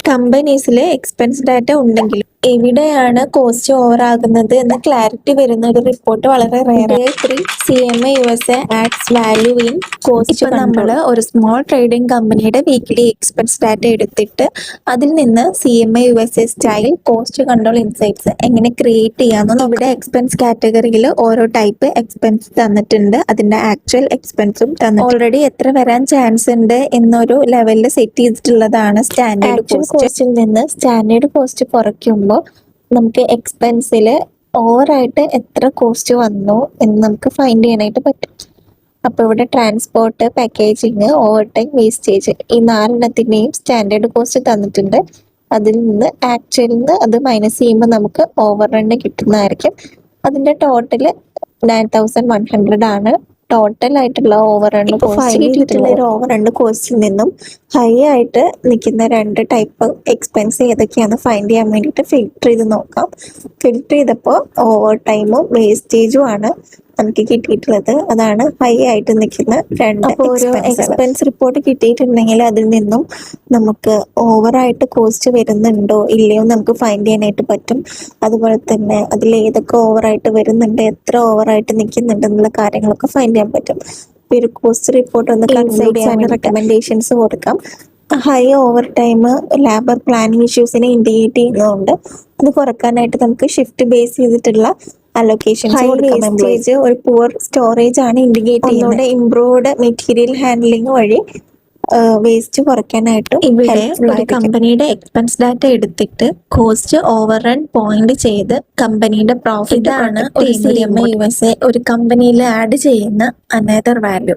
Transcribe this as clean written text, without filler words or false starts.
കമ്പനീസിൽ expense data ഉണ്ടെങ്കിലും എവിടെയാണ് cost over ആകുന്നത് എന്ന് ക്ലാരിറ്റി വരുന്ന ഒരു റിപ്പോർട്ട് വളരെ rare. CMA USA ads value in cost. നമ്മൾ ഒരു സ്മോൾ ട്രേഡിംഗ് കമ്പനിയുടെ വീക്ക്ലി എക്സ്പെൻസ് ഡാറ്റ എടുത്തിട്ട് അതിൽ നിന്ന് CMA USA style cost control insights എങ്ങനെ ക്രിയേറ്റ് ചെയ്യാമെന്ന്. ഇവിടെ എക്സ്പെൻസ് കാറ്റഗറിയിൽ ഓരോ ടൈപ്പ് എക്സ്പെൻസ് തന്നിട്ടുണ്ട്, അതിന്റെ ആക്ച്വൽ എക്സ്പെൻസും തന്നിട്ടുണ്ട്. ഓൾറെഡി എത്ര വരാൻ ചാൻസ് ഉണ്ട് എന്നൊരു ലെവലിൽ സെറ്റ് ചെയ്തിട്ടുള്ളതാണ് സ്റ്റാൻഡേർഡ് കോസ്റ്റിൽ നിന്ന്. സ്റ്റാൻഡേർഡ് കോസ്റ്റ് കുറയ്ക്കുമ്പോൾ നമുക്ക് എക്സ്പെൻസിൽ ഓവറായിട്ട് എത്ര കോസ്റ്റ് വന്നു എന്ന് നമുക്ക് ഫൈൻഡ് ചെയ്യാനായിട്ട് പറ്റും. അപ്പോൾ ഇവിടെ transport, packaging, over time, wastage ഈ 4 സ്റ്റാൻഡേർഡ് കോസ്റ്റ് തന്നിട്ടുണ്ട്. അതിൽ നിന്ന് ആക്ച്വലിൽ നിന്ന് അത് മൈനസ് ചെയ്യുമ്പോൾ നമുക്ക് ഓവർ റൺ കിട്ടുന്നതായിരിക്കും. അതിന്റെ ടോട്ടൽ 9100 ആണ് ടോട്ടൽ ആയിട്ടുള്ള overrun cost. Overrun കോസ്റ്റിൽ നിന്നും ഹൈ ആയിട്ട് നിൽക്കുന്ന 2 ടൈപ്പ് എക്സ്പെൻസ് ഏതൊക്കെയാണെന്ന് ഫൈൻഡ് ചെയ്യാൻ വേണ്ടിയിട്ട് ഫിൽറ്റർ ചെയ്ത് നോക്കാം. ഫിൽറ്റർ ചെയ്തപ്പോൾ ഓവർ ടൈമും വേസ്റ്റേജും ആണ് നമുക്ക് കിട്ടിയിട്ടുള്ളത്. അതാണ് ഹൈ ആയിട്ട് നിൽക്കുന്ന 2 എക്സ്പെൻസ് റിപ്പോർട്ട് കിട്ടിയിട്ടുണ്ടെങ്കിൽ അതിൽ നിന്നും നമുക്ക് ഓവറായിട്ട് കോസ്റ്റ് വരുന്നുണ്ടോ ഇല്ലയോ നമുക്ക് ഫൈൻഡ് ചെയ്യാനായിട്ട് പറ്റും. അതുപോലെ തന്നെ അതിൽ ഏതൊക്കെ ഓവറായിട്ട് വരുന്നുണ്ട്, എത്ര ഓവറായിട്ട് നിൽക്കുന്നുണ്ട് എന്നുള്ള കാര്യങ്ങളൊക്കെ ഫൈൻഡ് ചെയ്യാൻ പറ്റും. ഒരു കോസ്റ്റ് റിപ്പോർട്ട് ഒന്ന് കൺസിഡർ ചെയ്യാൻ റെക്കമെൻഡേഷൻസ് കൊടുക്കാം. High overtime labour planning ഇഷ്യൂസിനെ ഇൻഡിക്കേറ്റ് ചെയ്യുന്നതുകൊണ്ട് അത് കുറക്കാനായിട്ട് നമുക്ക് ഷിഫ്റ്റ് ബേസ് ചെയ്തിട്ടുള്ള അലൊക്കേഷൻസ് വേസ്റ്റേജ്, ഒരു പുവർ സ്റ്റോറേജ് ആണ് ഇൻഡിക്കേറ്റ് ചെയ്യുന്നത്. ഇംപ്രൂവ്ഡ് മെറ്റീരിയൽ ഹാൻഡ്ലിംഗ് വഴി വേസ്റ്റ് കുറയ്ക്കാനായിട്ടും. ഇവിടെ ഒരു കമ്പനിയുടെ എക്സ്പെൻസ് ഡാറ്റ എടുത്തിട്ട് കോസ്റ്റ് ഓവർ റൺ പോയിന്റ് ചെയ്ത് കമ്പനിയുടെ പ്രോഫിറ്റ് ആണ് CMA USA ഒരു കമ്പനിയിൽ ആഡ് ചെയ്യുന്ന അനദർ വാല്യൂ.